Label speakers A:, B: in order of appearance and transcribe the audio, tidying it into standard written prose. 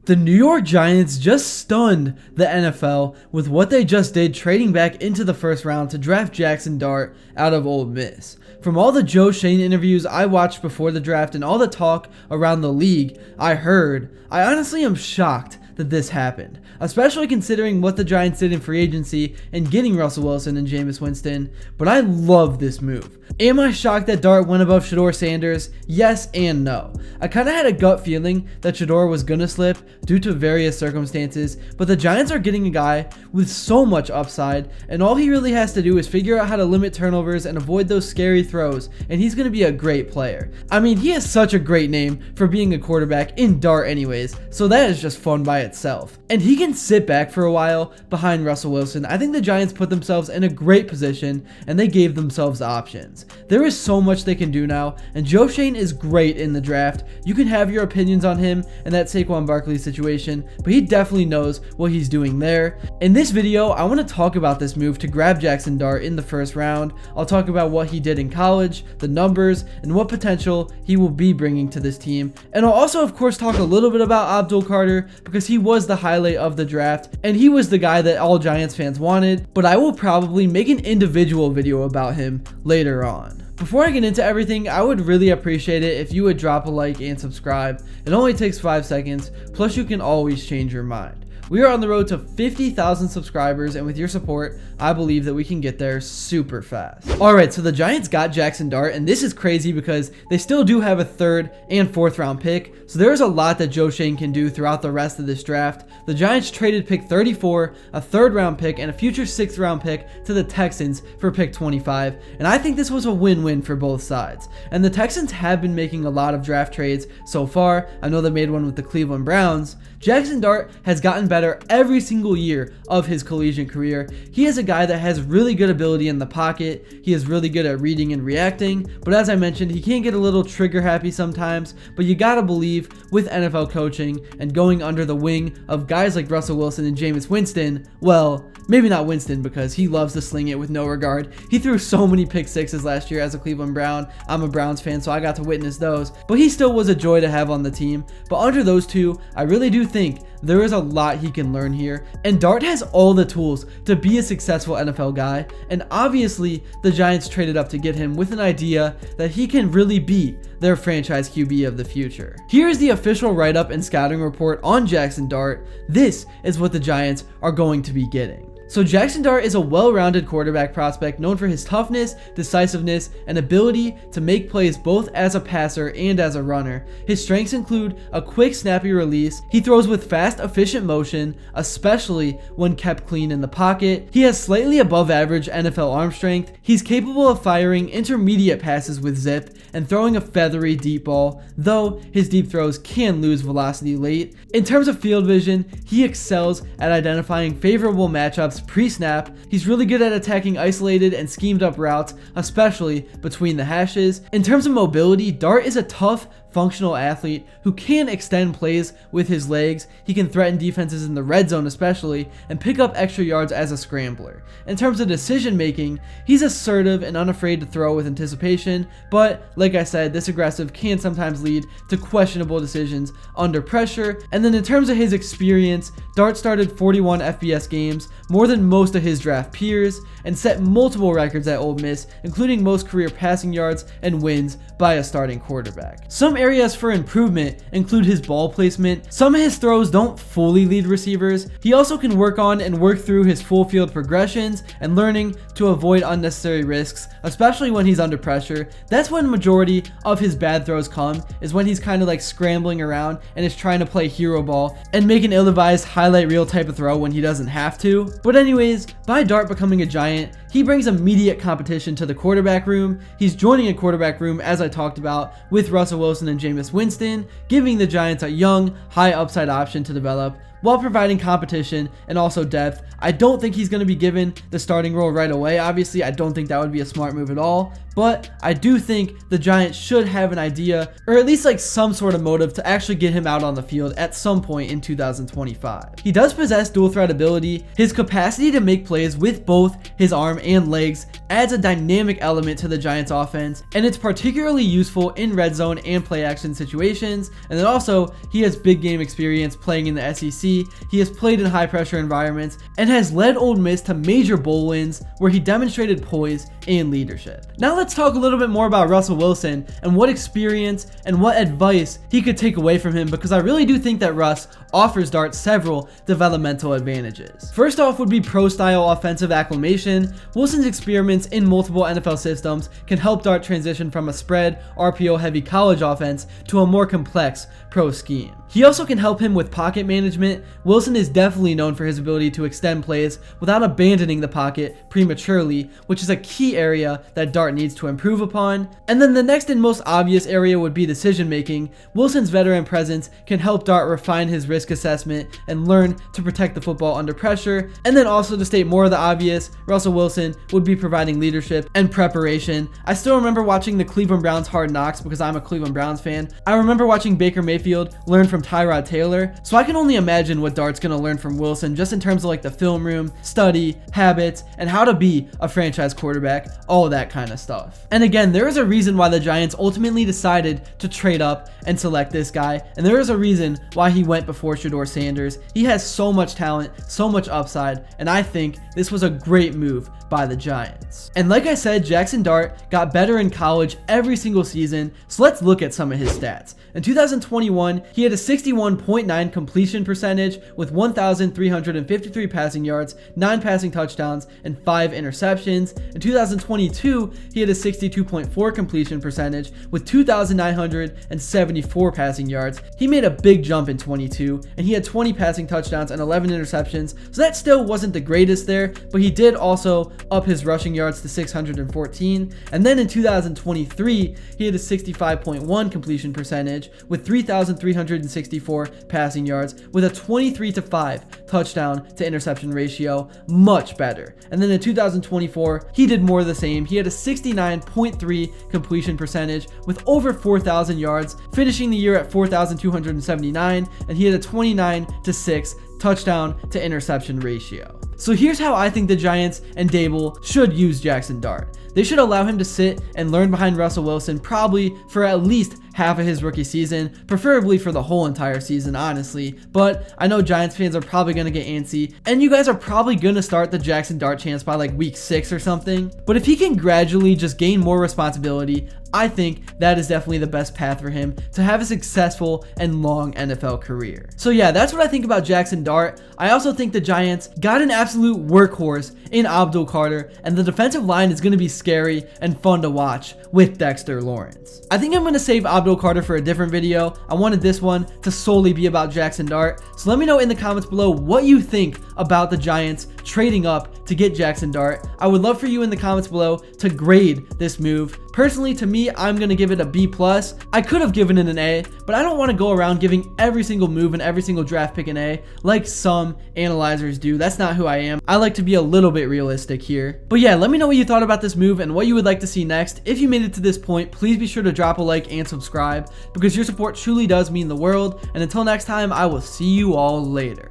A: The New York Giants just stunned the NFL with what they just did, trading back into the first round to draft Jaxson Dart out of Ole Miss. From all the Joe Schoen interviews I watched before the draft and all the talk around the league I heard, I honestly am shocked that this happened, especially considering what the Giants did in free agency and getting Russell Wilson and Jameis Winston, but I love this move. Am I shocked that Dart went above Shedeur Sanders? Yes and no. I kind of had a gut feeling that Shedeur was going to slip due to various circumstances, but the Giants are getting a guy with so much upside, and all he really has to do is figure out how to limit turnovers and avoid those scary throws, and he's going to be a great player. I mean, he has such a great name for being a quarterback in Dart anyways, so that is just fun by itself. And he can sit back for a while behind Russell Wilson. I think the Giants put themselves in a great position, and they gave themselves options. There is so much they can do now, and Joe Schoen is great in the draft. You can have your opinions on him and that Saquon Barkley situation, but he definitely knows what he's doing there. In this video, I want to talk about this move to grab Jaxson Dart in the first round. I'll talk about what he did in college, the numbers, and what potential he will be bringing to this team. And I'll also, of course, talk a little bit about Abdul Carter because he was the highlight of the draft, and he was the guy that all Giants fans wanted, but I will probably make an individual video about him later on. Before I get into everything, I would really appreciate it if you would drop a like and subscribe. It only takes 5 seconds, plus you can always change your mind. We are on the road to 50,000 subscribers, and with your support, I believe that we can get there super fast. Alright, so the Giants got Jaxson Dart, and this is crazy because they still do have a 3rd and 4th round pick, so there is a lot that Joe Schoen can do throughout the rest of this draft. The Giants traded pick 34, a 3rd round pick, and a future 6th round pick to the Texans for pick 25, and I think this was a win-win for both sides. And the Texans have been making a lot of draft trades so far. I know they made one with the Cleveland Browns. Jaxson Dart has gotten better every single year of his collegiate career. He is a guy that has really good ability in the pocket. He is really good at reading and reacting, but as I mentioned, he can get a little trigger happy sometimes, but you gotta believe with NFL coaching and going under the wing of guys like Russell Wilson and Jameis Winston, well, maybe not Winston because he loves to sling it with no regard. He threw so many pick sixes last year as a Cleveland Brown. I'm a Browns fan, so I got to witness those, but he still was a joy to have on the team. But under those two, I really do think there is a lot he can learn here, and Dart has all the tools to be a successful NFL guy, and obviously the Giants traded up to get him with an idea that he can really be their franchise QB of the future. Here is the official write-up and scouting report on Jaxson Dart. This is what the Giants are going to be getting. So Jaxson Dart is a well-rounded quarterback prospect known for his toughness, decisiveness, and ability to make plays both as a passer and as a runner. His strengths include a quick, snappy release. He throws with fast, efficient motion, especially when kept clean in the pocket. He has slightly above average NFL arm strength. He's capable of firing intermediate passes with zip and throwing a feathery deep ball, though his deep throws can lose velocity late. In terms of field vision, he excels at identifying favorable matchups pre-snap. He's really good at attacking isolated and schemed up routes, especially between the hashes. In terms of mobility, Dart is a tough, functional athlete who can extend plays with his legs. He can threaten defenses in the red zone especially, and pick up extra yards as a scrambler. In terms of decision making, he's assertive and unafraid to throw with anticipation, but like I said, this aggressive can sometimes lead to questionable decisions under pressure. And then in terms of his experience, Dart started 41 FBS games, more than most of his draft peers, and set multiple records at Ole Miss, including most career passing yards and wins by a starting quarterback. Some areas for improvement include his ball placement. Some of his throws don't fully lead receivers. He also can work on and work through his full field progressions and learning to avoid unnecessary risks, especially when he's under pressure. That's when majority of his bad throws come, is when he's kind of like scrambling around and is trying to play hero ball and make an ill-advised highlight reel type of throw when he doesn't have to. But anyways, by Dart becoming a Giant, he brings immediate competition to the quarterback room. He's joining a quarterback room, as I talked about, with Russell Wilson and Jameis Winston, giving the Giants a young, high upside option to develop while providing competition and also depth. I don't think he's going to be given the starting role right away. Obviously, I don't think that would be a smart move at all, but I do think the Giants should have an idea, or at least like some sort of motive to actually get him out on the field at some point in 2025. He does possess dual threat ability. His capacity to make plays with both his arm and legs adds a dynamic element to the Giants offense, and it's particularly useful in red zone and play action situations. And then also, he has big game experience playing in the SEC. He has played in high pressure environments and has led Ole Miss to major bowl wins where he demonstrated poise and leadership. Now let's talk a little bit more about Russell Wilson and what experience and what advice he could take away from him, because I really do think that Russ offers Dart several developmental advantages. First off would be pro-style offensive acclimation. Wilson's experiments in multiple NFL systems can help Dart transition from a spread, RPO-heavy college offense to a more complex pro scheme. He also can help him with pocket management. Wilson is definitely known for his ability to extend plays without abandoning the pocket prematurely, which is a key area that Dart needs to improve upon. And then the next and most obvious area would be decision making. Wilson's veteran presence can help Dart refine his risk assessment and learn to protect the football under pressure. And then also, to state more of the obvious, Russell Wilson would be providing leadership and preparation. I still remember watching the Cleveland Browns Hard Knocks because I'm a Cleveland Browns fan. I remember watching Baker Mayfield learn from Tyrod Taylor, so I can only imagine what Dart's gonna learn from Wilson just in terms of like the film room, study, habits, and how to be a franchise quarterback, all of that kind of stuff. And again, there is a reason why the Giants ultimately decided to trade up and select this guy, and there is a reason why he went before Shedeur Sanders. He has so much talent, so much upside, and I think this was a great move by the Giants. And like I said, Jaxson Dart got better in college every single season, so let's look at some of his stats. In 2021, he had a 61.9 completion percentage with 1,353 passing yards, 9 passing touchdowns, and 5 interceptions. In 2022, he had a 62.4 completion percentage with 2,974 passing yards. He made a big jump in 22, and he had 20 passing touchdowns and 11 interceptions, so that still wasn't the greatest there, but he did also up his rushing yards to 614. And then in 2023, he had a 65.1 completion percentage with 3,364 passing yards with a 23-5 touchdown to interception ratio, much better. And then in 2024, he did more of the same. He had a 69.3 completion percentage with over 4,000 yards, finishing the year at 4,279, and he had a 29-6 touchdown to interception ratio. So here's how I think the Giants and Dable should use Jaxson Dart. They should allow him to sit and learn behind Russell Wilson probably for at least half of his rookie season, preferably for the whole entire season, honestly. But I know Giants fans are probably going to get antsy, and you guys are probably going to start the Jaxson Dart chance by like week 6 or something. But if he can gradually just gain more responsibility, I think that is definitely the best path for him to have a successful and long NFL career. So yeah, that's what I think about Jaxson Dart. I also think the Giants got an absolute workhorse in Abdul Carter, and the defensive line is going to be scary and fun to watch with Dexter Lawrence. I think I'm going to save Abdul Carter for a different video. I wanted this one to solely be about Jaxson Dart. So let me know in the comments below what you think about the Giants trading up to get Jaxson Dart. I would love for you in the comments below to grade this move. Personally, to me, I'm going to give it a B+. I could have given it an A, but I don't want to go around giving every single move and every single draft pick an A like some analyzers do. That's not who I am. I like to be a little bit realistic here. But yeah, let me know what you thought about this move and what you would like to see next. If you made it to this point, please be sure to drop a like and subscribe because your support truly does mean the world. And until next time, I will see you all later.